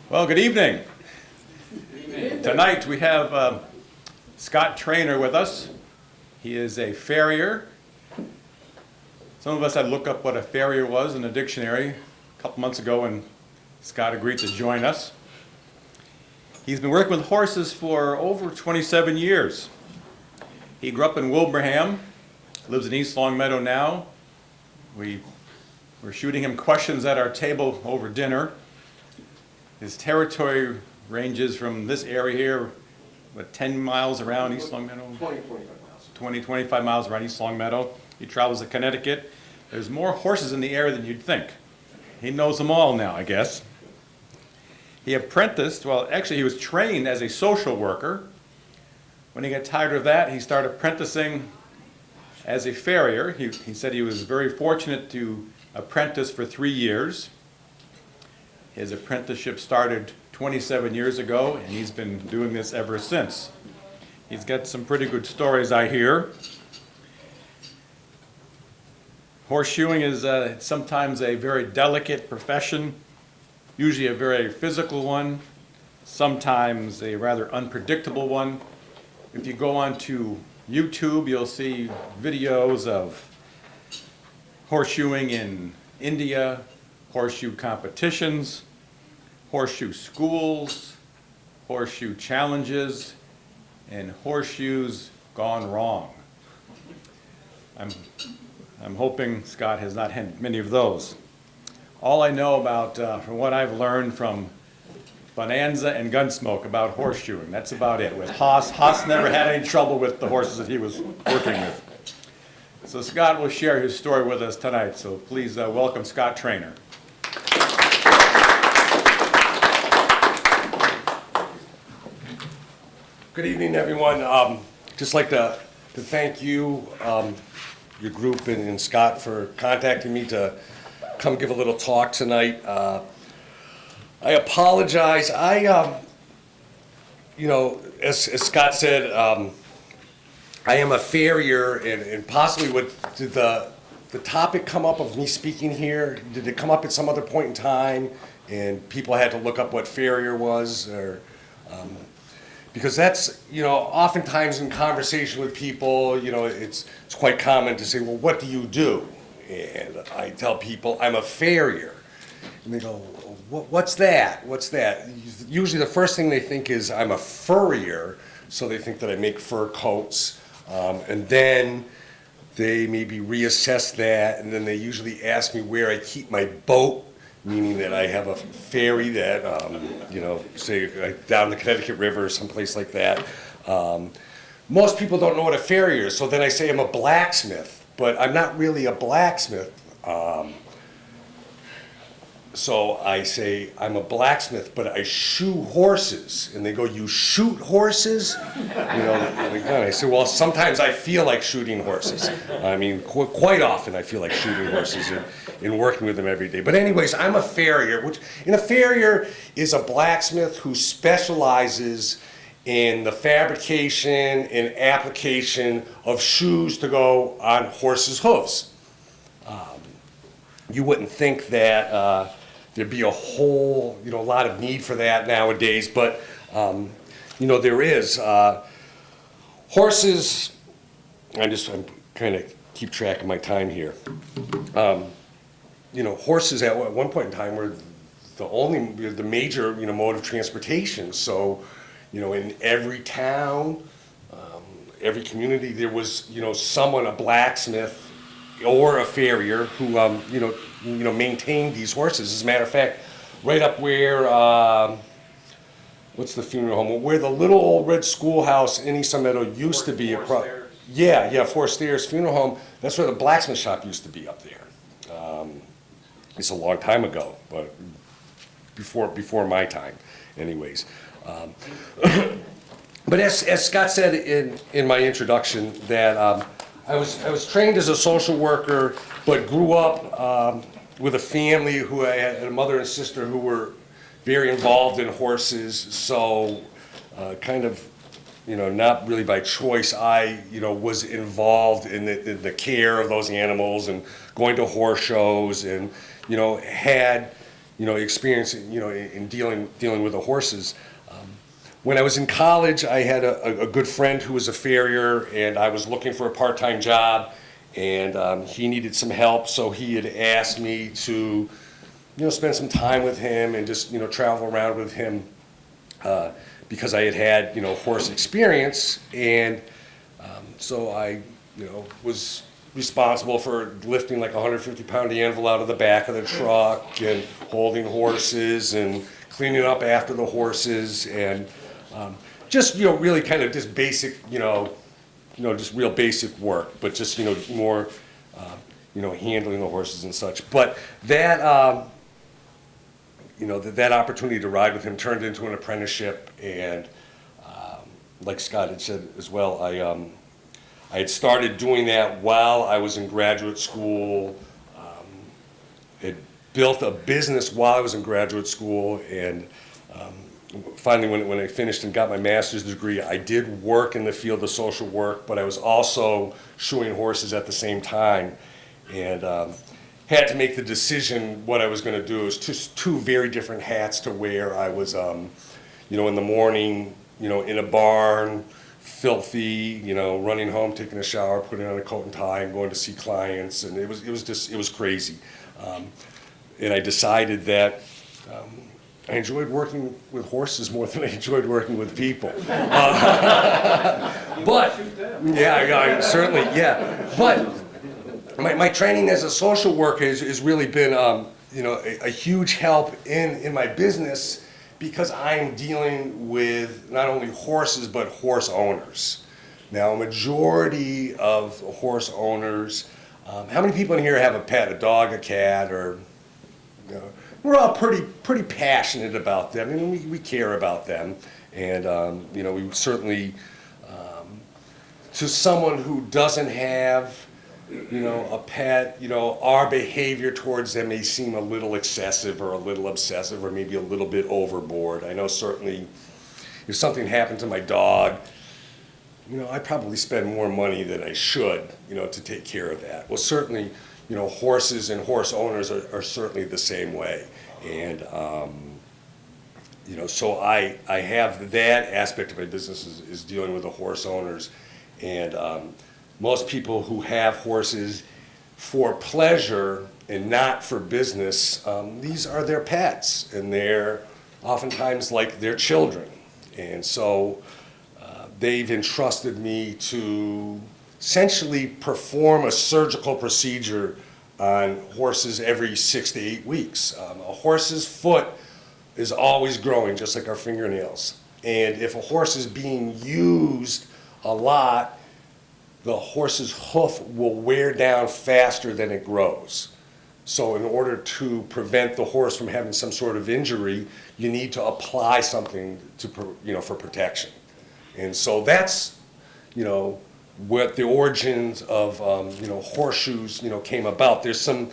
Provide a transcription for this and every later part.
Well, good evening. Tonight we have Scott Trainor with us. He is a farrier. Some of us had to look up what a farrier was in the dictionary a couple months ago when Scott agreed to join us. He's been working with horses for over 27 years. He grew up in Wilbraham, lives in East Longmeadow now. We were shooting him questions at our table over dinner. His territory ranges from this area here, 10 miles around East Longmeadow? 25 miles. 25 miles around East Longmeadow. He travels to Connecticut. There's more horses in the area than you'd think. He knows them all now, I guess. He apprenticed, well, actually he was trained as a social worker. When he got tired of that, he started apprenticing as a farrier. He said he was very fortunate to apprentice for 3 years. His apprenticeship started 27 years ago, and he's been doing this ever since. He's got some pretty good stories, I hear. Horseshoeing is sometimes a very delicate profession, usually a very physical one, sometimes a rather unpredictable one. If you go onto YouTube, you'll see videos of horseshoeing in India, horseshoe competitions, horseshoe schools, horseshoe challenges, and horseshoes gone wrong. I'm hoping Scott has not had many of those. All I know about, from what I've learned from Bonanza and Gunsmoke about horseshoeing, that's about it. With Haas never had any trouble with the horses that he was working with. So Scott will share his story with us tonight, so please welcome Scott Trainor. Good evening, everyone. Just like to thank you, your group, and Scott for contacting me to come give a little talk tonight. I apologize. As Scott said, I am a farrier, and possibly did the topic come up of me speaking here? Did it come up at some other point in time, and people had to look up what farrier was, or? Because that's, oftentimes in conversation with people, it's quite common to say, well, what do you do? And I tell people, I'm a farrier. And they go, what's that? What's that? Usually the first thing they think is I'm a furrier, so they think that I make fur coats. And then they maybe reassess that, and then they usually ask me where I keep my boat, meaning that I have a ferry that, say down the Connecticut River or someplace like that. Most people don't know what a farrier is, so then I say I'm a blacksmith, but I'm not really a blacksmith. So I say I'm a blacksmith, but I shoe horses. And they go, you shoot horses? And I say, well, sometimes I feel like shooting horses. I mean, quite often I feel like shooting horses and working with them every day. But anyways, I'm a farrier, and a farrier is a blacksmith who specializes in the fabrication and application of shoes to go on horses' hooves. You wouldn't think that there'd be a whole, lot of need for that nowadays, but, there is. Horses, I'm kind of keep track of my time here. Horses at one point in time were the major, mode of transportation. So, in every town, every community, there was, someone, a blacksmith or a farrier who, maintained these horses. As a matter of fact, right up where, what's the funeral home? Where the little old red schoolhouse in East Longmeadow used to be. Forest Stairs Funeral Home. That's where the blacksmith shop used to be up there. It's a long time ago, but before my time, anyways. But as Scott said in my introduction, that I was trained as a social worker, but grew up with a family who I had a mother and sister who were very involved in horses. So not really by choice, I was involved in the care of those animals and going to horse shows, and had experience, in dealing with the horses. When I was in college, I had a good friend who was a farrier, and I was looking for a part-time job, and he needed some help, so he had asked me to, spend some time with him and just, travel around with him because I had horse experience, and so I, was responsible for lifting like a 150-pound anvil out of the back of the truck and holding horses and cleaning up after the horses and just, really kind of just basic, just real basic work, but just, more, handling the horses and such. But that, that opportunity to ride with him turned into an apprenticeship, and like Scott had said as well, I had started doing that while I was in graduate school. Had built a business while I was in graduate school, and finally when I finished and got my master's degree, I did work in the field of social work, but I was also shoeing horses at the same time, and had to make the decision what I was going to do. It was just two very different hats to wear. I was, in the morning, in a barn, filthy, running home, taking a shower, putting on a coat and tie, and going to see clients, and it was crazy. And I decided that I enjoyed working with horses more than I enjoyed working with people. But yeah, certainly, yeah. But my training as a social worker has really been, a huge help in my business, because I'm dealing with not only horses, but horse owners. Now, a majority of horse owners, how many people in here have a pet, a dog, a cat, or, we're all pretty passionate about them. I mean, we care about them. And, we certainly, to someone who doesn't have, a pet, our behavior towards them may seem a little excessive or a little obsessive or maybe a little bit overboard. I know certainly if something happened to my dog, I probably spend more money than I should, to take care of that. Well, certainly, horses and horse owners are certainly the same way. And, so I have that aspect of my business is dealing with the horse owners. And most people who have horses for pleasure and not for business, these are their pets, and they're oftentimes like their children. And so they've entrusted me to essentially perform a surgical procedure on horses every 6 to 8 weeks. A horse's foot is always growing, just like our fingernails. And if a horse is being used a lot, the horse's hoof will wear down faster than it grows. So in order to prevent the horse from having some sort of injury, you need to apply something to, for protection. And so that's, what the origins of, horseshoes, came about. There's some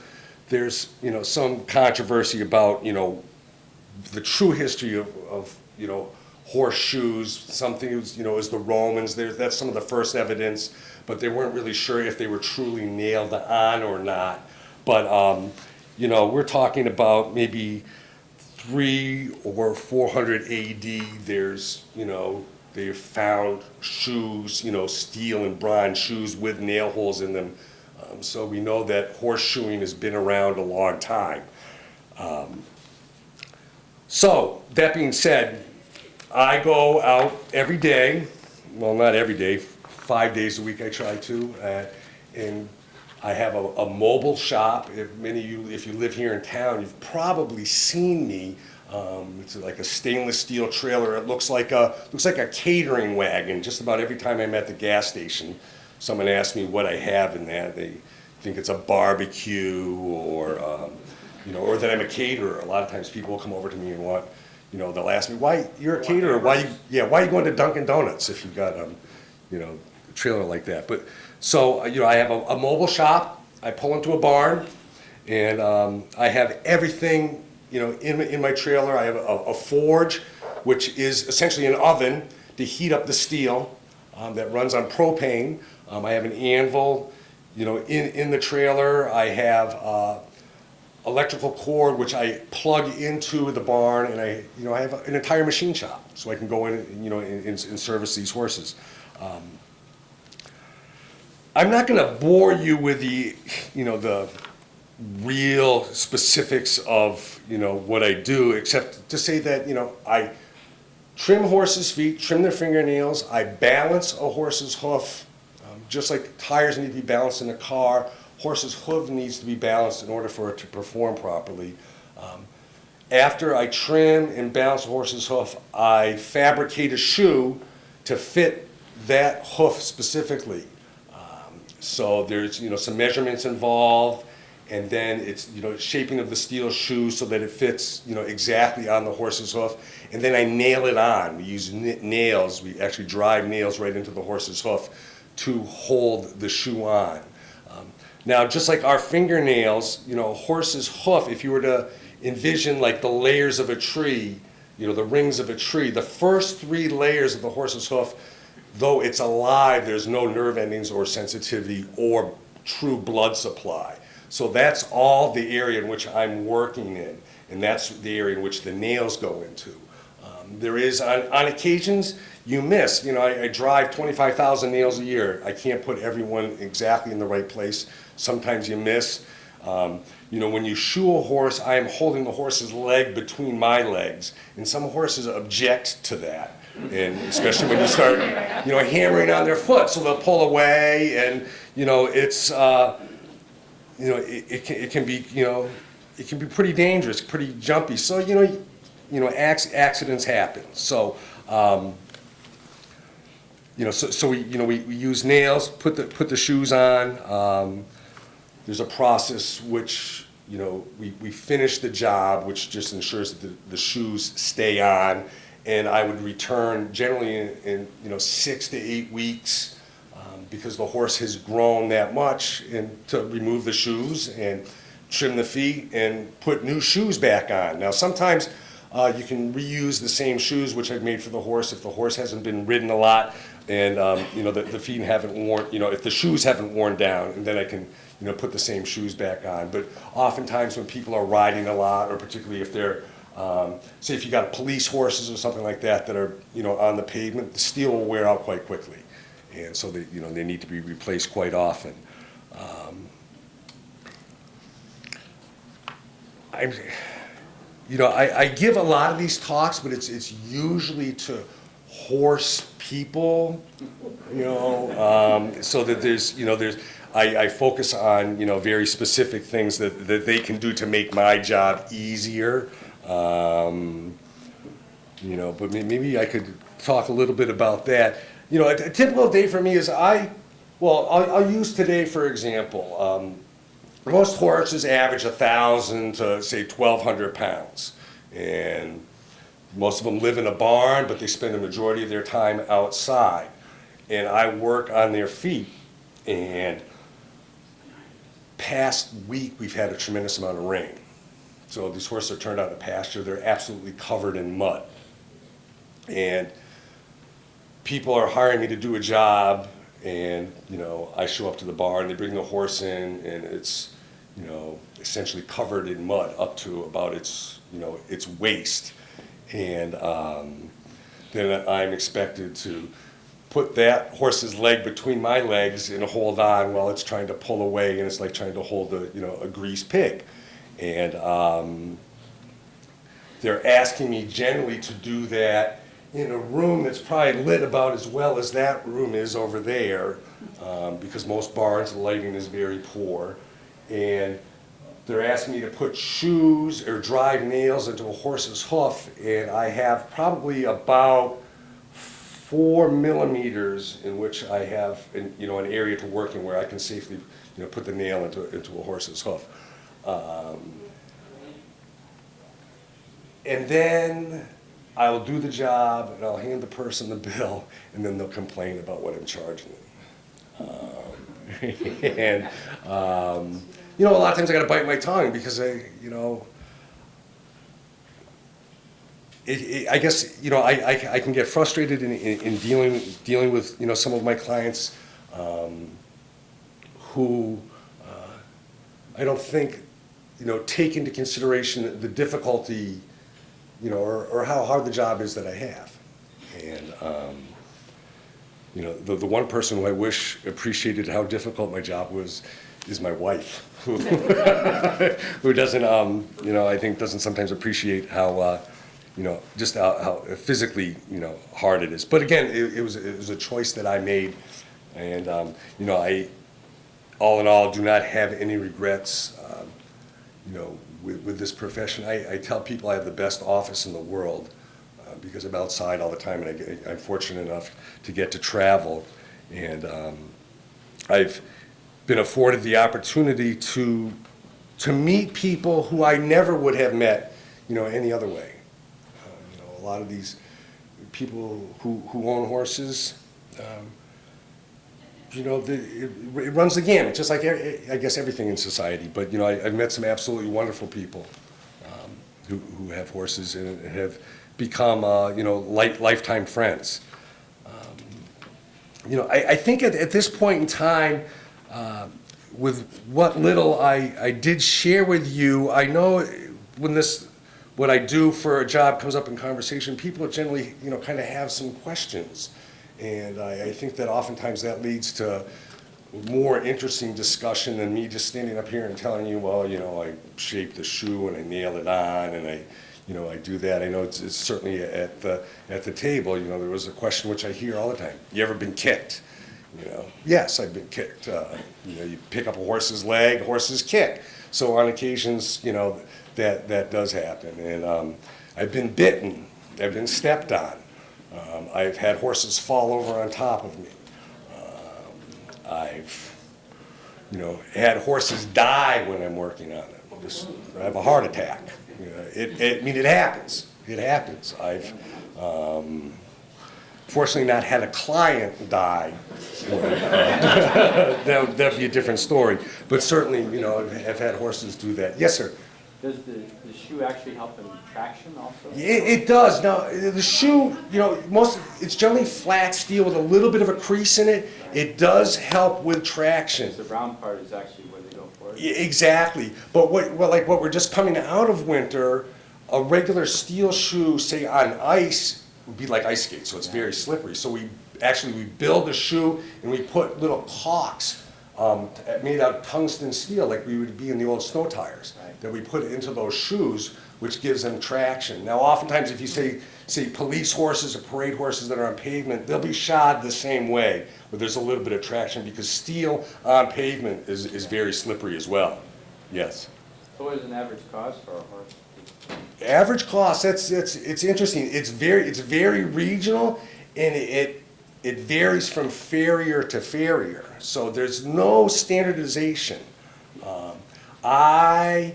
controversy about, the true history of horseshoes. Some things, is the Romans. That's some of the first evidence, but they weren't really sure if they were truly nailed on or not. But, we're talking about maybe 300 or 400 AD. There's, they've found shoes, steel and bronze shoes with nail holes in them. So we know that horseshoeing has been around a long time. So that being said, I go out every day, well, not every day, 5 days a week I try to, and I have a mobile shop. If many of you, if you live here in town, you've probably seen me. It's like a stainless steel trailer. It looks like a catering wagon. Just about every time I'm at the gas station, someone asks me what I have in that. They think it's a barbecue or that I'm a caterer. A lot of times people will come over to me and want, they'll ask me, why you're a caterer? Why are you going to Dunkin' Donuts if you've got a trailer like that? But so I have a mobile shop. I pull into a barn, and I have everything. In my trailer, I have a forge, which is essentially an oven to heat up the steel that runs on propane. I have an anvil, in the trailer. I have electrical cord which I plug into the barn, and I have an entire machine shop, so I can go in, and service these horses. I'm not going to bore you with the real specifics of what I do, except to say that I trim horses' feet, trim their fingernails, I balance a horse's hoof, just like tires need to be balanced in a car. Horse's hoof needs to be balanced in order for it to perform properly. After I trim and balance a horse's hoof, I fabricate a shoe to fit that hoof specifically. So there's some measurements involved, and then it's shaping of the steel shoe so that it fits exactly on the horse's hoof, and then I nail it on. We use nails. We actually drive nails right into the horse's hoof to hold the shoe on. Now, just like our fingernails, a horse's hoof, if you were to envision like the layers of a tree, the rings of a tree, the first 3 layers of the horse's hoof, though it's alive, there's no nerve endings or sensitivity or true blood supply. So that's all the area in which I'm working in, and that's the area in which the nails go into. There is, on occasions, you miss. I drive 25,000 nails a year. I can't put everyone exactly in the right place. Sometimes you miss. When you shoe a horse, I am holding the horse's leg between my legs, and some horses object to that. And especially when you start, hammering on their foot, so they'll pull away, and it's, it can be pretty dangerous, pretty jumpy. So accidents happen. So so we use nails, put the shoes on. There's a process which we finish the job, which just ensures that the shoes stay on, and I would return generally in 6 to 8 weeks, because the horse has grown that much, and to remove the shoes and trim the feet and put new shoes back on. Now sometimes you can reuse the same shoes which I've made for the horse if the horse hasn't been ridden a lot, and the feet haven't worn, if the shoes haven't worn down, and then I can put the same shoes back on. But oftentimes when people are riding a lot, or particularly if they're, say if you got police horses or something like that that are on the pavement, the steel will wear out quite quickly, and so they need to be replaced quite often. I give a lot of these talks, but it's usually to horse people, so that there's I focus on very specific things that they can do to make my job easier. But maybe I could talk a little bit about that. A typical day for me is I'll use today for example. Most horses average 1,000 to say 1,200 pounds, and most of them live in a barn, but they spend the majority of their time outside. And I work on their feet, and past week we've had a tremendous amount of rain. So these horses are turned out to pasture. They're absolutely covered in mud. And people are hiring me to do a job, and I show up to the barn, they bring the horse in, and it's essentially covered in mud up to about its waist. And then I'm expected to put that horse's leg between my legs and hold on while it's trying to pull away, and it's like trying to hold a greased pig. And they're asking me generally to do that in a room that's probably lit about as well as that room is over there, because most barns the lighting is very poor. And they're asking me to put shoes or drive nails into a horse's hoof, and I have probably about 4 millimeters in which I have an area to work in where I can safely put the nail into a horse's hoof. And then I'll do the job, and I'll hand the person the bill, and then they'll complain about what I'm charging them. And a lot of times I got to bite my tongue because I guess I can get frustrated in dealing with some of my clients who I don't think take into consideration the difficulty, or how hard the job is that I have. And, the one person who I wish appreciated how difficult my job was is my wife, who doesn't, I think doesn't sometimes appreciate how, just how physically, hard it is. But again, it was a choice that I made, and, I, all in all, do not have any regrets, with this profession. I tell people I have the best office in the world, because I'm outside all the time, and I'm fortunate enough to get to travel. And I've been afforded the opportunity to meet people who I never would have met, any other way. A lot of these people who own horses, it runs the gamut, just like I guess everything in society. But I've met some absolutely wonderful people who have horses and have become lifetime friends. I think at this point in time, with what little I did share with you, I know when what I do for a job comes up in conversation, people generally kind of have some questions. And I think that oftentimes that leads to more interesting discussion than me just standing up here and telling you, well, I shaped the shoe and I nailed it on and I do that. I know it's certainly at the table. There was a question which I hear all the time. You ever been kicked? Yes, I've been kicked. You pick up a horse's leg, horses kick. So on occasions, that does happen. And I've been bitten. I've been stepped on. I've had horses fall over on top of me. I've, had horses die when I'm working on them. I have a heart attack. It happens. It happens. I've fortunately not had a client die. That'd be a different story. But certainly, I've had horses do that. Yes, sir. Does the shoe actually help in traction also? It does. Now, the shoe, it's generally flat steel with a little bit of a crease in it. It does help with traction. The brown part is actually where they go for it. Exactly. But what we're just coming out of winter, a regular steel shoe, say on ice, would be like ice skates, so it's very slippery. So we build the shoe and we put little caulks made out of tungsten steel, like we would be in the old snow tires, that we put into those shoes, which gives them traction. Now, oftentimes, if you say police horses or parade horses that are on pavement, they'll be shod the same way, but there's a little bit of traction because steel on pavement is very slippery as well. Yes. So what is an average cost for a horse? Average cost, it's interesting. It's very regional, and it varies from farrier to farrier. So there's no standardization. I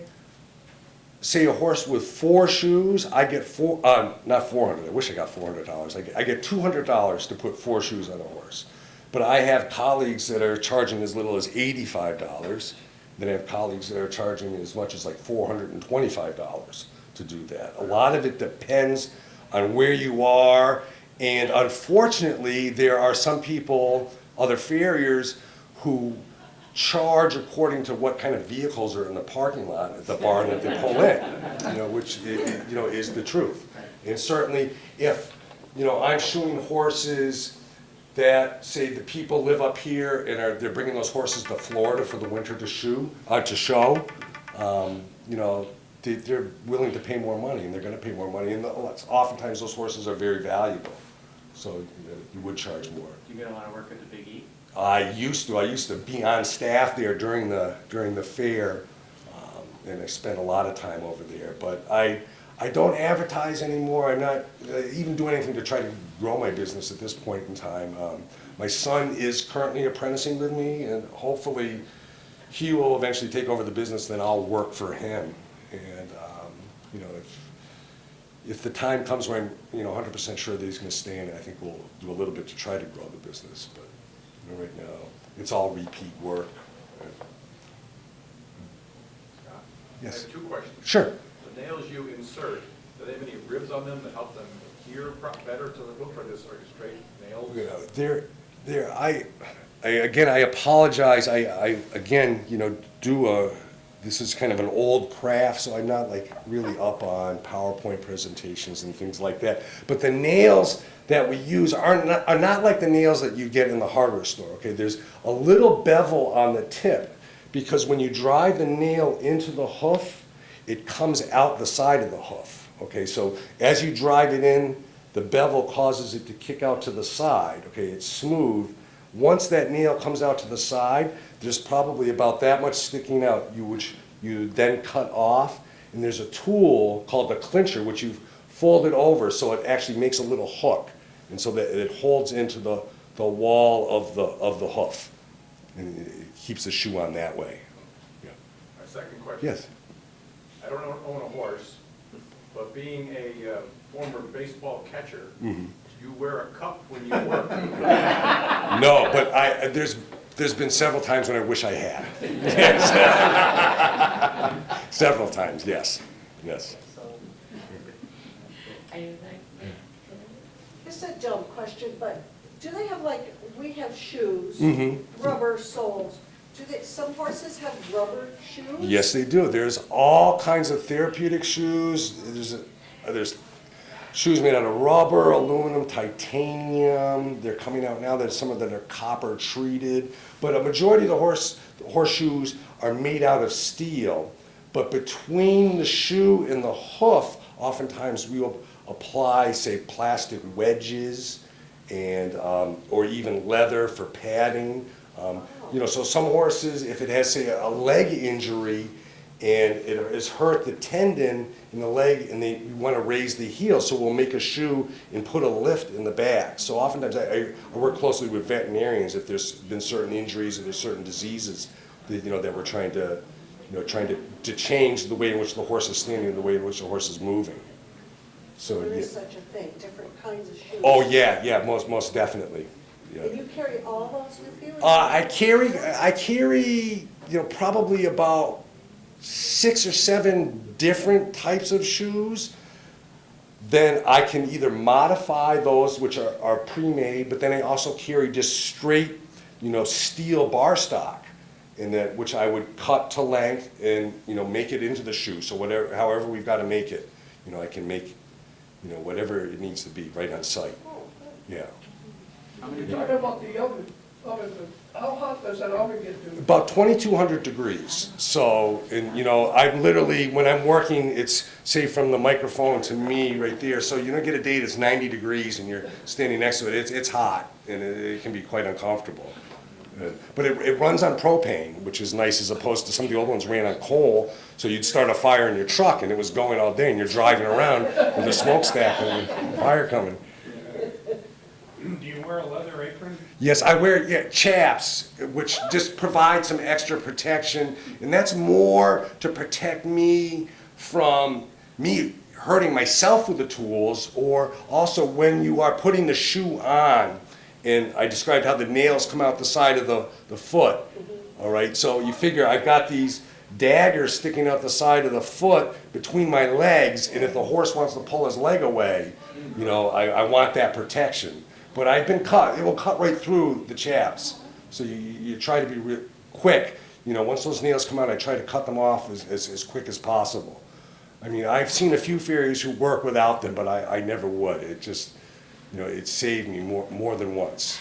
say a horse with 4 shoes, I get not $400. I wish I got $400. I get $200 to put 4 shoes on a horse. But I have colleagues that are charging as little as $85. Then I have colleagues that are charging as much as like $425 to do that. A lot of it depends on where you are, and unfortunately, there are some people, other farriers, who charge according to what kind of vehicles are in the parking lot at the barn that they pull in, which is the truth. And certainly, if I'm shoeing horses that say the people live up here and they're bringing those horses to Florida for the winter to show, they're willing to pay more money, and they're going to pay more money, and oftentimes those horses are very valuable, so you would charge more. Do you get a lot of work at the Big E? I used to be on staff there during the fair, and I spent a lot of time over there. But I don't advertise anymore. I'm not even doing anything to try to grow my business at this point in time. My son is currently apprenticing with me, and hopefully he will eventually take over the business. Then I'll work for him. And if the time comes when I'm 100% sure that he's going to stay in it, I think we'll do a little bit to try to grow the business. But right now, it's all repeat work. Scott? Yes. I have 2 questions. Sure. The nails you insert, do they have any ribs on them that help them adhere better to the hoof, or just straight nails? I apologize. I again, do this is kind of an old craft, so I'm not like really up on PowerPoint presentations and things like that. But the nails that we use are not like the nails that you get in the hardware store, okay? There's a little bevel on the tip, because when you drive the nail into the hoof, it comes out the side of the hoof, okay? So as you drive it in, the bevel causes it to kick out to the side, okay? It's smooth. Once that nail comes out to the side, there's probably about that much sticking out, which you then cut off. And there's a tool called the clincher, which you fold it over so it actually makes a little hook. And so that it holds into the wall of the hoof. And it keeps the shoe on that way. Yeah. My second question. Yes. I don't own a horse, but being a former baseball catcher, you wear a cup when you work. No, but there's been several times when I wish I had. Several times, yes. Yes. It's a dumb question, but do they have, like, we have shoes, rubber soles. Some horses have rubber shoes? Yes, they do. There's all kinds of therapeutic shoes. There's shoes made out of rubber, aluminum, titanium. They're coming out now. There's some of them that are copper treated. But a majority of the horseshoes are made out of steel. But between the shoe and the hoof, oftentimes we will apply, say, plastic wedges and or even leather for padding. You know, so some horses, if it has, say, a leg injury and it has hurt the tendon in the leg and we want to raise the heel, so we'll make a shoe and put a lift in the back. So oftentimes I work closely with veterinarians if there's been certain injuries or there's certain diseases that, you know, that we're trying to change the way in which the horse is standing and the way in which the horse is moving. So There yeah. is such a thing, different kinds of shoes. Oh yeah, most definitely. Yeah. And you carry all those with you? I carry, you know, probably about 6 or 7 different types of shoes. Then I can either modify those which are pre-made, but then I also carry just straight, you know, steel bar stock, in that which I would cut to length and, you know, make it into the shoe. So however we've got to make it, you know, I can make, you know, whatever it needs to be right on site. Yeah. You're talking about the oven, how hot does that oven get to? About 2,200 degrees. So, and you know, I'm literally, when I'm working, it's, say, from the microphone to me right there. So you don't get a day that's 90 degrees and you're standing next to it. It's hot, and it can be quite uncomfortable. But it runs on propane, which is nice, as opposed to some of the old ones ran on coal. So you'd start a fire in your truck and it was going all day and you're driving around with a smokestack and the fire coming. Do you wear a leather apron? Yes, I wear chaps, which just provide some extra protection, and that's more to protect me from me hurting myself with the tools, or also when you are putting the shoe on, and I described how the nails come out the side of the foot, all right? So you figure I've got these daggers sticking out the side of the foot between my legs, and if the horse wants to pull his leg away, you know, I want that protection. But I've been cut. It will cut right through the chaps. So you try to be real quick. You know, once those nails come out, I try to cut them off as quick as possible. I mean, I've seen a few farriers who work without them, but I never would. It just, you know, it saved me more than once.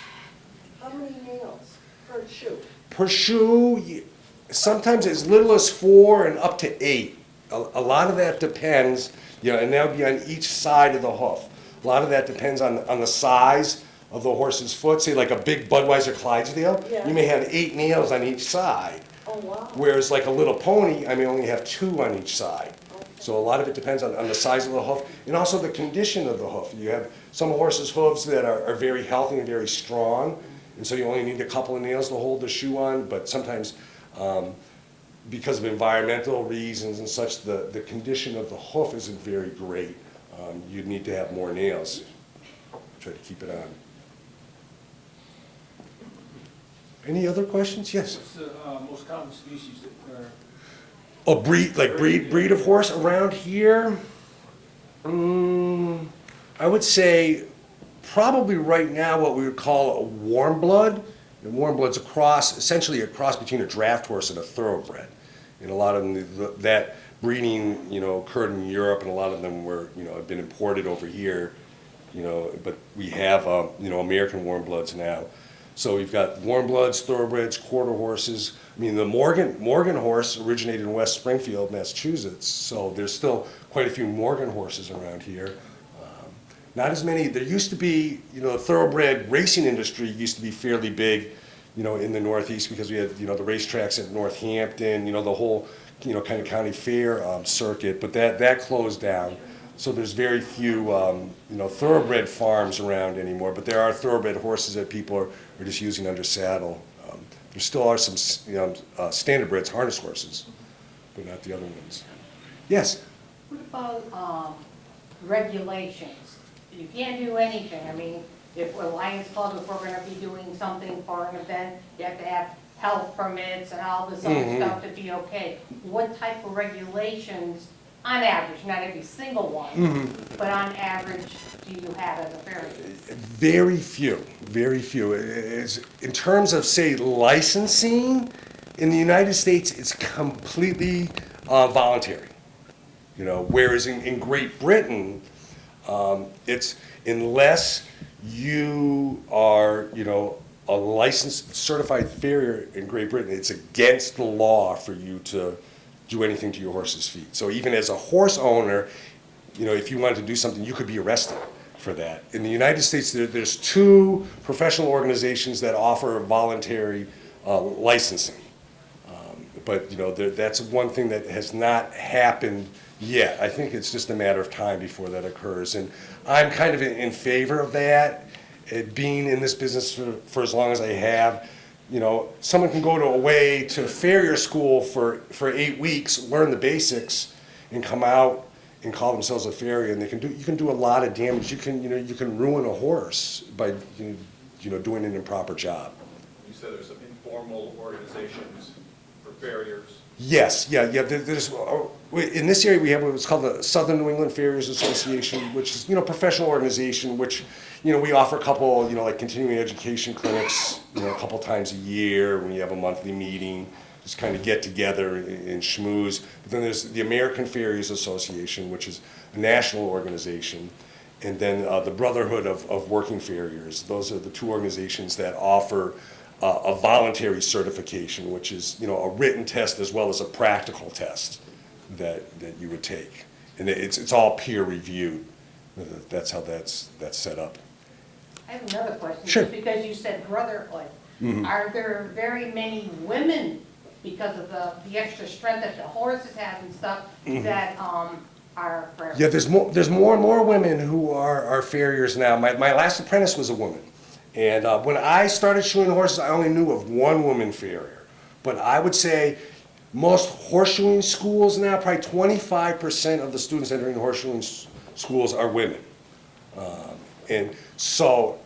How many nails per shoe? Per shoe, sometimes as little as 4 and up to 8. A lot of that depends, you know, and that would be on each side of the hoof. A lot of that depends on the size of the horse's foot. Say like a big Budweiser Clydesdale, Yeah. you may have 8 nails on each side. Oh, wow. Whereas like a little pony, I may only have 2 on each side. So a lot of it depends on the size of the hoof and also the condition of the hoof. You have some horses' hooves that are very healthy and very strong, and so you only need a couple of nails to hold the shoe on, but sometimes because of environmental reasons and such, the condition of the hoof isn't very great. You'd need to have more nails. Try to keep it on. Any other questions? Yes. What's the most common species that are? A breed of horse around here? I would say probably right now what we would call a warm blood. And warm blood's essentially a cross between a draft horse and a thoroughbred. And a lot of them, that breeding, occurred in Europe, and a lot of them were, have been imported over here, but we have, American warm bloods now. So we've got warm bloods, thoroughbreds, quarter horses. I mean, the Morgan horse originated in West Springfield, Massachusetts, so there's still quite a few Morgan horses around here. Not as many. There used to be, the thoroughbred racing industry used to be fairly big, in the Northeast, because we had, the racetracks at Northampton, the whole, kind of county fair circuit, but that closed down. So there's very few, thoroughbred farms around anymore, but there are thoroughbred horses that people are just using under saddle. There still are some, standardbreds, harness horses, but not the other ones. Yes? What about regulations? You can't do anything. I mean, if we're Lions Club, if we're gonna be doing something for an event, you have to have health permits and all this other stuff to be okay. What type of regulations, on average, not every single one, but on average, do you have as a farrier? Very few, very few. In terms of, say, licensing, in the United States, it's completely voluntary. Whereas in Great Britain, it's unless you are, a licensed, certified farrier in Great Britain, it's against the law for you to do anything to your horse's feet. So even as a horse owner, if you wanted to do something, you could be arrested for that. In the United States, there's 2 professional organizations that offer voluntary licensing. But that's one thing that has not happened yet. I think it's just a matter of time before that occurs. And I'm kind of in favor of that. Being in this business for as long as I have, someone can go away to farrier school for 8 weeks, learn the basics, and come out and call themselves a farrier, and you can do a lot of damage. You can ruin a horse by doing an improper job. You said there's some informal organizations for farriers. Yes, yeah. There's in this area we have what's called the Southern New England Farriers Association, which is a professional organization which we offer a couple like continuing education clinics a couple times a year when you have a monthly meeting, just kind of get together and schmooze. But then there's the American Farriers Association, which is a national organization, and then the Brotherhood of Working Farriers. Those are the 2 organizations that offer a voluntary certification, which is a written test as well as a practical test that you would take, and it's all peer reviewed. That's how that's set up. I have another question. Sure. Just because you said brotherhood, are there very many women, because of the extra strength that the horses have and stuff, that are farriers? Yeah, there's more and more women who are farriers now. My last apprentice was a woman. And when I started shoeing horses, I only knew of 1 woman farrier. But I would say most horseshoeing schools now, probably 25% of the students entering horseshoeing schools are women. And so,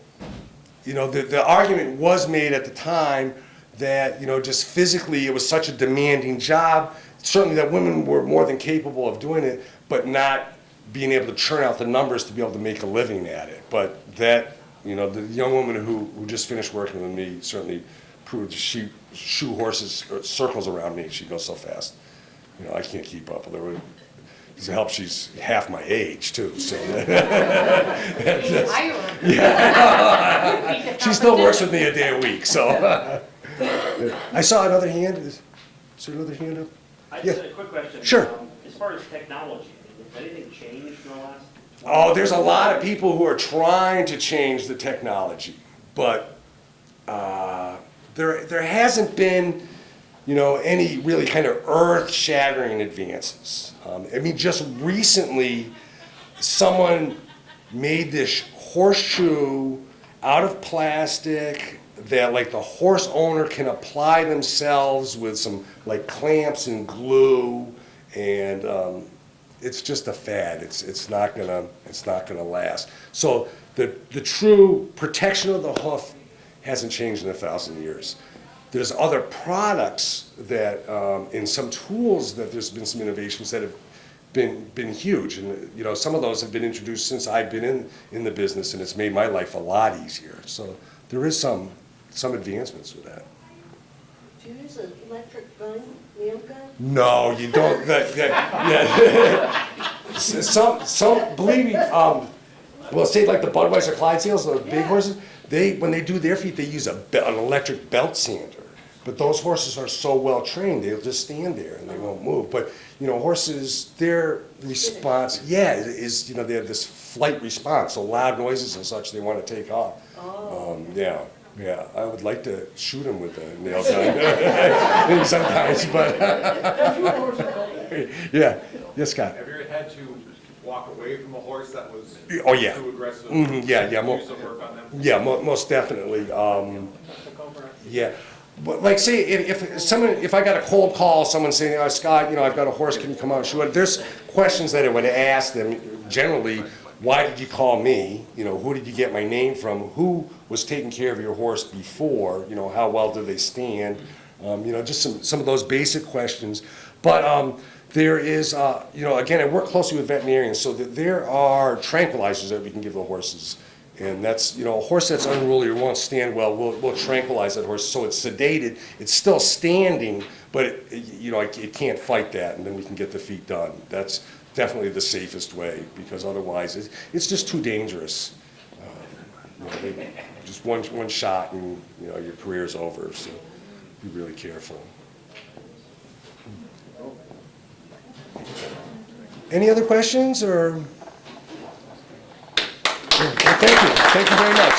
the argument was made at the time that, just physically it was such a demanding job, certainly that women were more than capable of doing it, but not being able to churn out the numbers to be able to make a living at it. But that, the young woman who just finished working with me certainly proved she shoe horses circles around me. She goes so fast. I can't keep up. It helps she's half my age too. So she still works with me a day a week. So I saw another hand. Is there another hand up? I just had a quick question. Sure. As far as technology, has anything changed in the last? Oh, there's a lot of people who are trying to change the technology, but there hasn't been, any really kind of earth-shattering advances. Just recently, someone made this horseshoe out of plastic that, like, the horse owner can apply themselves with some, like, clamps and glue, and it's just a fad. It's not gonna last. So the true protection of the hoof hasn't changed in 1,000 years. There's other products that, in some tools that there's been some innovations that have been huge, and some of those have been introduced since I've been in the business, and it's made my life a lot easier. So there is some advancements with that. Do you use an electric gun, nail gun? No, you don't, yeah. Some, believe me, well, say like the Budweiser Clydesdales, the big horses, when they do their feet, they use an electric belt sander. But those horses are so well trained, they'll just stand there and they won't move. But, horses, their response, is, they have this flight response, so loud noises and such, they want to take off. Oh. Yeah, I would like to shoot him with a nail gun sometimes, but, yeah. Yes, Scott? Have you ever had to walk away from a horse that was Oh, yeah. too aggressive? Yeah. Do some work on them? Yeah, most definitely. Yeah, but like, say if I got a cold call, someone saying, "Oh, Scott, I've got a horse. Can you come out and shoot it?" There's questions that I would ask them. Generally, why did you call me? Who did you get my name from? Who was taking care of your horse before? How well do they stand? Just some of those basic questions. But there is, again, I work closely with veterinarians, so that there are tranquilizers that we can give the horses. And that's, a horse that's unruly or won't stand well, we'll tranquilize that horse so it's sedated. It's still standing, but it can't fight that, and then we can get the feet done. That's definitely the safest way, because otherwise it's just too dangerous. Just one shot and your career's over. So be really careful. Any other questions or? Thank you very much.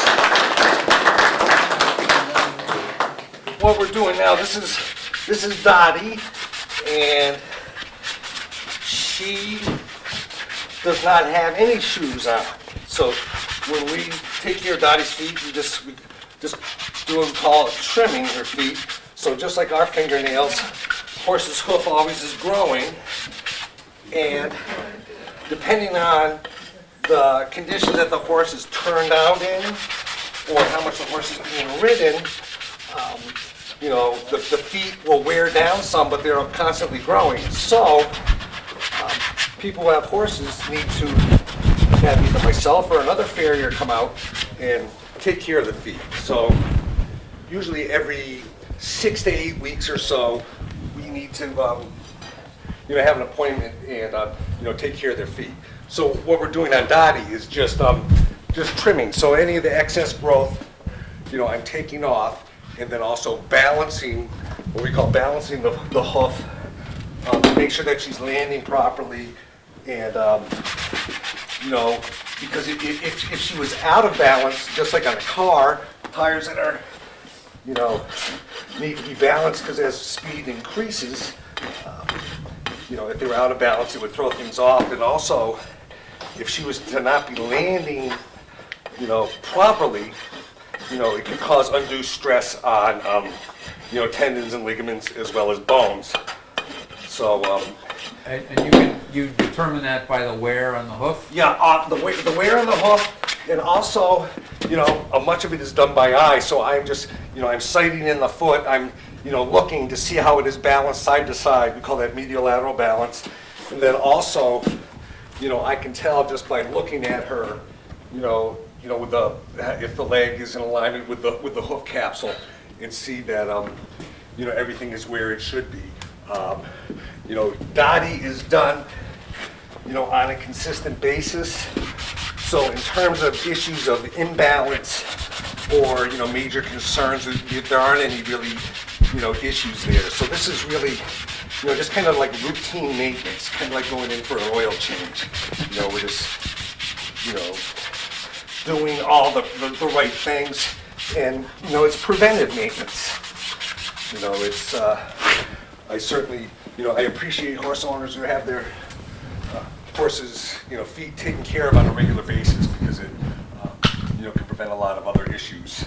What we're doing now, this is Dottie, and she does not have any shoes on. So when we take care of Dottie's feet, we just do what we call trimming her feet. So just like our fingernails, horse's hoof always is growing, and depending on the condition that the horse is turned out in, or how much the horse is being ridden, the feet will wear down some, but they're constantly growing. So people who have horses need to have either myself or another farrier come out and take care of the feet. So usually every 6 to 8 weeks or so, we need to have an appointment and take care of their feet. So what we're doing on Dottie is just trimming. So any of the excess growth, I'm taking off, and then also balancing, what we call balancing the hoof, to make sure that she's landing properly, and because if she was out of balance, just like on a car, tires that are, need to be balanced because as speed increases, if they were out of balance, it would throw things off, and also, if she was to not be landing, properly, it could cause undue stress on, tendons and ligaments as well as bones. So. And you determine that by the wear on the hoof? Yeah, the wear on the hoof, and also, much of it is done by eye. So I'm just, I'm sighting in the foot. I'm, looking to see how it is balanced side to side. We call that medial-lateral balance. And then also, I can tell just by looking at her, with if the leg is in alignment with the hoof capsule, and see that everything is where it should be. Dottie is done on a consistent basis. So in terms of issues of imbalance or major concerns, there aren't any really issues there. So this is really just kind of like routine maintenance, kind of like going in for an oil change. We're just doing all the right things, and it's preventive maintenance. It's I certainly I appreciate horse owners who have their horses feet taken care of on a regular basis, because it can prevent a lot of other issues.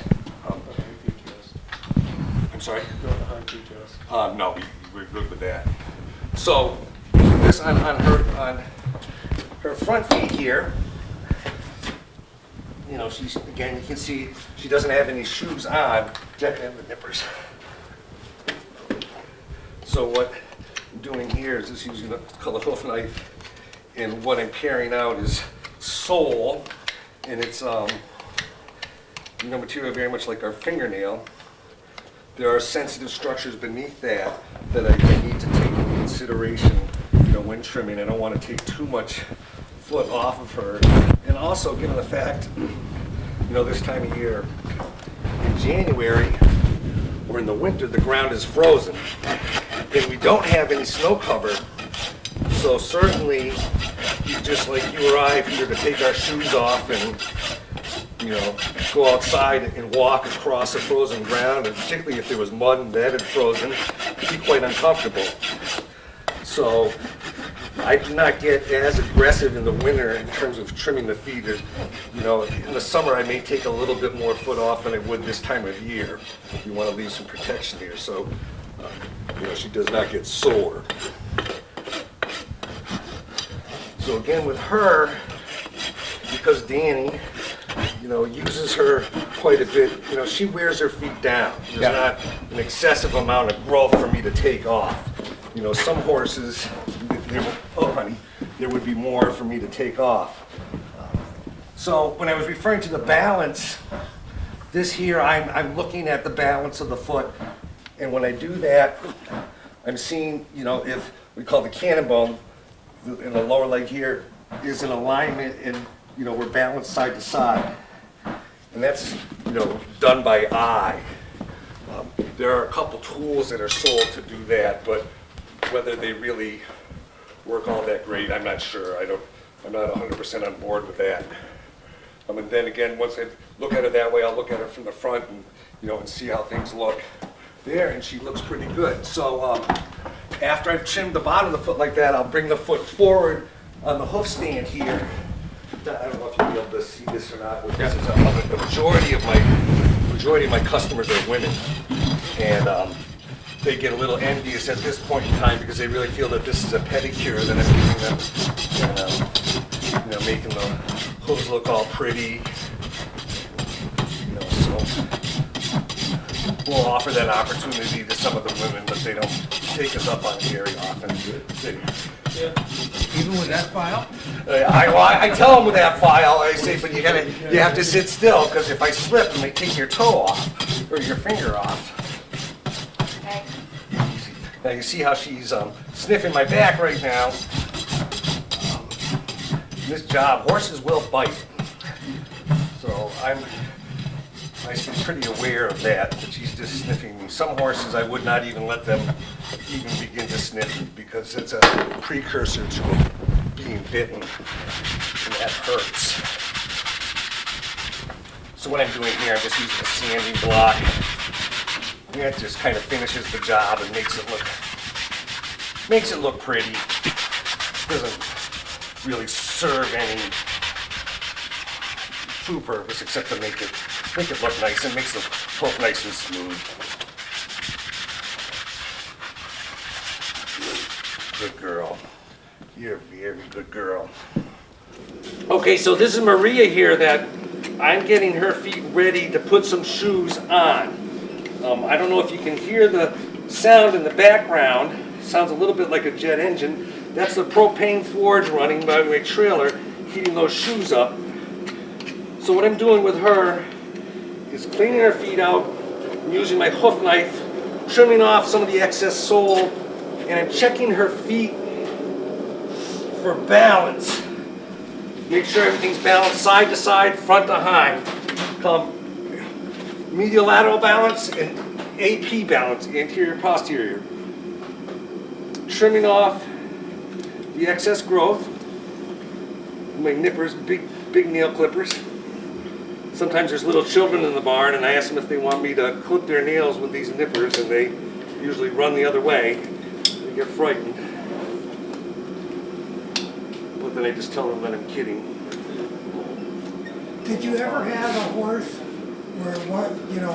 I'm sorry? No, we're good with that. So this on her front feet here, she's, again, you can see she doesn't have any shoes on. Jack and the nippers. So what I'm doing here is just using what's called a hoof knife, and what I'm carrying out is sole, and it's material very much like our fingernail. there are sensitive structures beneath that that I need to take into consideration, when trimming. I don't want to take too much foot off of her. And also, given the fact, this time of year, in January or in the winter, the ground is frozen and we don't have any snow cover. So certainly, just like you or I, if we were to take our shoes off and go outside and walk across the frozen ground, and particularly if there was mud that had frozen, it'd be quite uncomfortable. So I do not get as aggressive in the winter in terms of trimming the feet. In the summer I may take a little bit more foot off than I would this time of year. You want to leave some protection here so she does not get sore. So again with her, because Danny uses her quite a bit, she wears her feet down. There's not an excessive amount of growth for me to take off. Some horses, there would be more for me to take off. So when I was referring to the balance, this here, I'm looking at the balance of the foot, and when I do that, I'm seeing, if we call the cannon bone in the lower leg here is in alignment and, we're balanced side to side. And that's, done by eye. There are a couple tools that are sold to do that, but whether they really work all that great, I'm not sure. I'm not 100% on board with that. And then again, once I look at it that way, I'll look at it from the front and, and see how things look there, and she looks pretty good. So after I've trimmed the bottom of the foot like that, I'll bring the foot forward on the hoof stand here. I don't know if you'll be able to see this or not, but this is the majority of my customers are women, and they get a little envious at this point in time because they really feel that this is a pedicure that I'm giving them, and making the hooves look all pretty. So we'll offer that opportunity to some of the women, but they don't take us up on it very often. Even with that file? I tell them with that file, I say, but you have to sit still, because if I slip, I may take your toe off, or your finger off. Okay. Now you see how she's sniffing my back right now. This job, horses will bite. So I should be pretty aware of that she's just sniffing me. Some horses I would not even let them even begin to sniff me because it's a precursor to being bitten, and that hurts. So what I'm doing here, I'm just using a sanding block. And that just kind of finishes the job and makes it look pretty. Doesn't really serve any true purpose except to make it look nice and makes the hoof nice and smooth. Good girl. You're a very good girl. Okay, so this is Maria here that I'm getting her feet ready to put some shoes on. I don't know if you can hear the sound in the background. It sounds a little bit like a jet engine. That's the propane forge running by my trailer, heating those shoes up. So what I'm doing with her is cleaning her feet out, I'm using my hoof knife, trimming off some of the excess sole, and I'm checking her feet for balance. Make sure everything's balanced side to side, front to hind. Medial lateral balance and AP balance, anterior posterior. Trimming off the excess growth. My nippers, big nail clippers. Sometimes there's little children in the barn and I ask them if they want me to clip their nails with these nippers, and they usually run the other way. They get frightened. But then I just tell them that I'm kidding. Did you ever have a horse where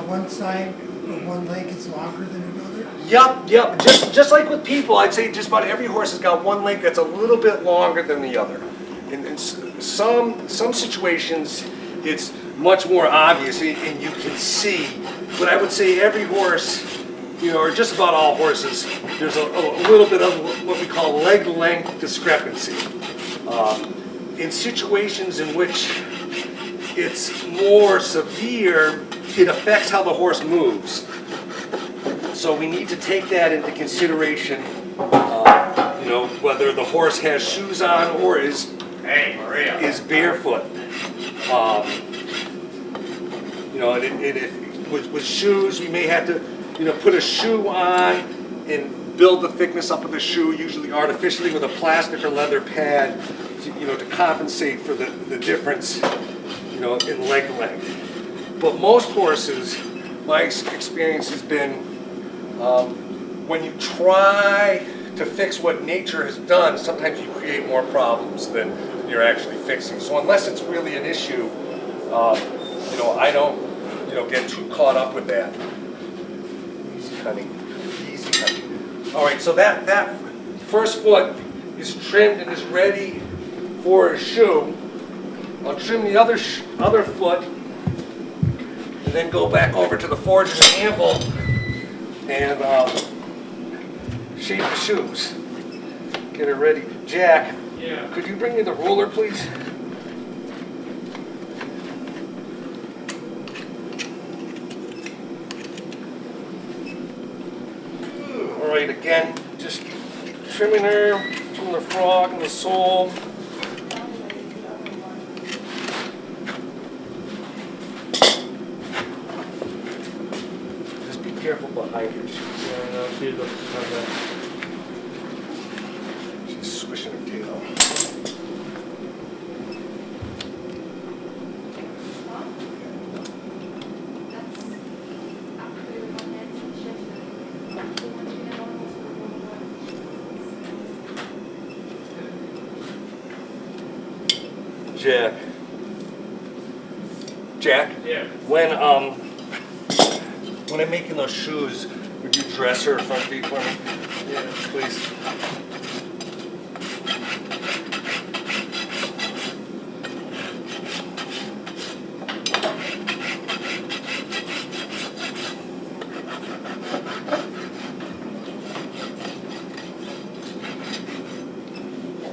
one side or one leg is longer than another? Yep. Just like with people, I'd say just about every horse has got one leg that's a little bit longer than the other. In some situations, it's much more obvious and you can see. But I would say every horse, or just about all horses, there's a little bit of what we call leg length discrepancy. In situations in which it's more severe, it affects how the horse moves. So we need to take that into consideration, you know, whether the horse has shoes on or is barefoot. You know, and if, with shoes, we may have to, you know, put a shoe on and build the thickness up of the shoe, usually artificially with a plastic or leather pad, you know, to compensate for the difference, you know, in leg length. But most horses, my experience has been, when you try to fix what nature has done, sometimes you create more problems than you're actually fixing. So unless it's really an issue, you know, I don't, you know, get too caught up with that. Easy, honey. Easy, honey. All right, so that first foot is trimmed and is ready for a shoe. I'll trim the other foot and then go back over to the forge and the anvil and shape the shoes. Get it ready. Jack, could you bring me the ruler, please? All right, again, just trimming her, trimming the frog and the sole. Just be careful behind her. She's swishing her tail. Jack? Yeah. When I'm making those shoes, would you dress her front feet for me? Yeah, please.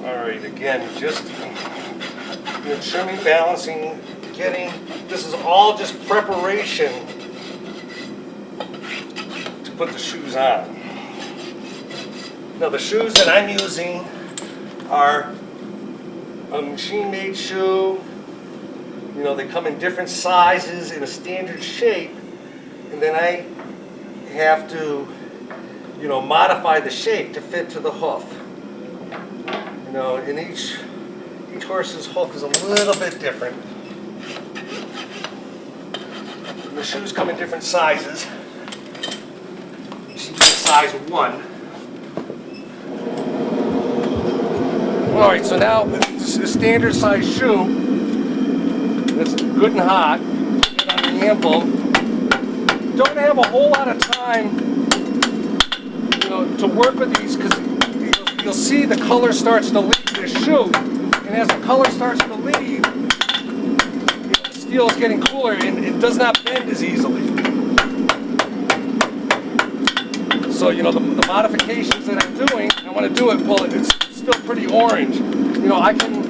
All right, again, just trimming, balancing, getting, this is all just preparation to put the shoes on. Now the shoes that I'm using are a machine-made shoe. You know, they come in different sizes in a standard shape, and then I have to, you know, modify the shape to fit to the hoof. You know, in each horse's hoof is a little bit different. And the shoes come in different sizes. You see size 1. All right, so now this is a standard size shoe that's good and hot. Get on the anvil. Don't have a whole lot of time, you know, to work with these, because you'll see the color starts to leave the shoe. And as the color starts to leave, the steel is getting cooler and it does not bend as easily. So, you know, the modifications that I'm doing, I want to do it while it's still pretty orange. You know, I can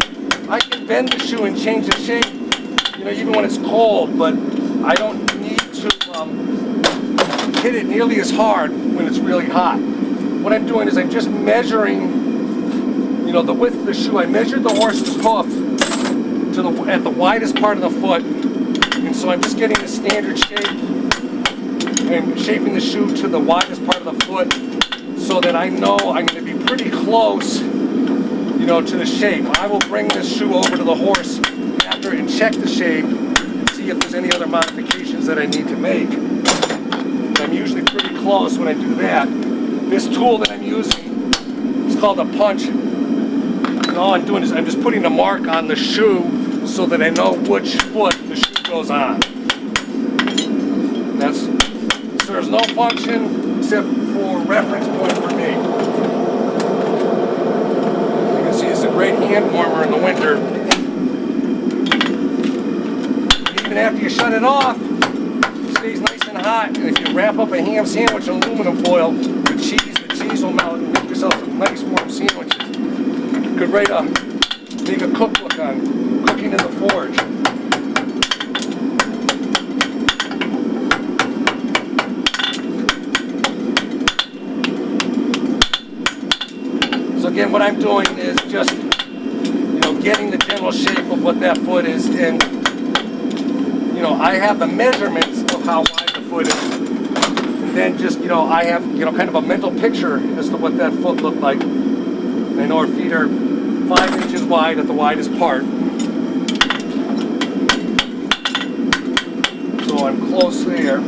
bend the shoe and change the shape, you know, even when it's cold, but I don't need to hit it nearly as hard when it's really hot. What I'm doing is I'm just measuring, you know, the width of the shoe. I measured the horse's hoof to at the widest part of the foot, and so I'm just getting the standard shape and shaping the shoe to the widest part of the foot, so that I know I'm going to be pretty close, you know, to the shape. I will bring this shoe over to the horse after and check the shape and see if there's any other modifications that I need to make. And I'm usually pretty close when I do that. This tool that I'm using is called a punch. And all I'm doing is I'm just putting a mark on the shoe so that I know which foot the shoe goes on. That serves no function except for reference point for me. You can see it's a great hand warmer in the winter. And even after you shut it off, it stays nice and hot. And if you wrap up a ham sandwich in aluminum foil, the cheese will melt and make yourself some nice warm sandwiches. You could write make a cookbook on cooking in the forge. again, what I'm doing is just, you know, getting the general shape of what that foot is, and, you know, I have the measurements of how wide the foot is, and then just, you know, I have, you know, kind of a mental picture as to what that foot looked like. And I know our feet are 5 inches wide at the widest part. So I'm close there.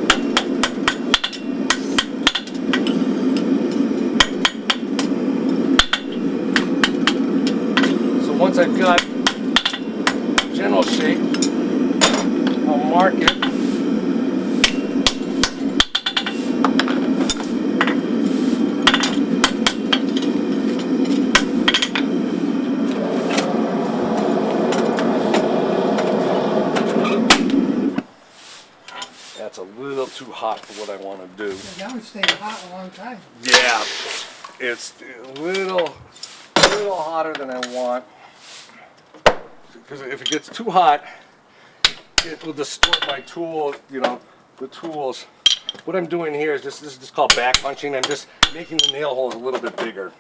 So once I've got general shape, I'll mark it. That's a little too hot for what I want to do. That would stay hot a long time. Yeah, it's a little hotter than I want. Because if it gets too hot, it will distort my tool, you know, the tools. What I'm doing here is this is just called back punching. I'm just making the nail holes a little bit bigger.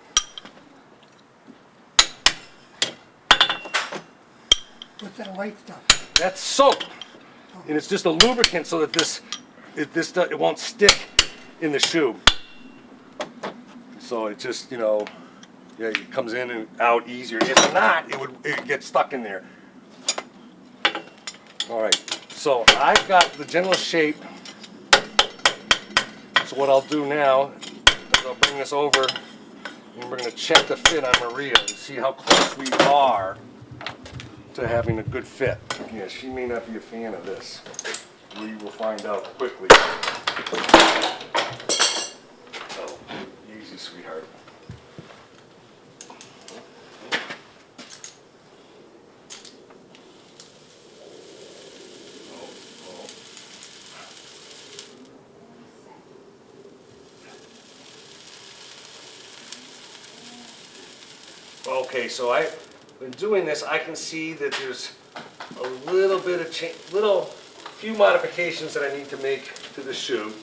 What's that white stuff? That's soap, and it's just a lubricant so that it won't stick in the shoe. So it just, you know, yeah, it comes in and out easier. If not, it would get stuck in there. All right, so I've got the general shape. So what I'll do now is I'll bring this over, and we're going to check the fit on Maria and see how close we are to having a good fit. Yeah, she may not be a fan of this. We will find out quickly. Oh, easy, sweetheart. Okay, so I've been doing this. I can see that there's a little bit of few modifications that I need to make to the shoe.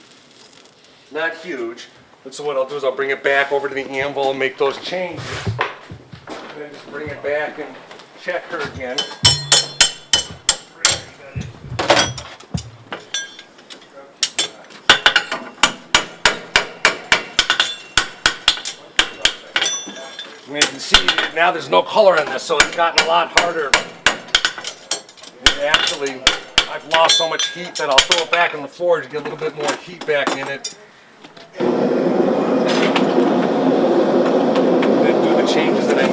Not huge. And so what I'll do is I'll bring it back over to the anvil and make those changes. And then just bring it back and check her again. And you can see now there's no color in this, so it's gotten a lot harder. And actually, I've lost so much heat that I'll throw it back in the forge to get a little bit more heat back in it. And then do the changes that I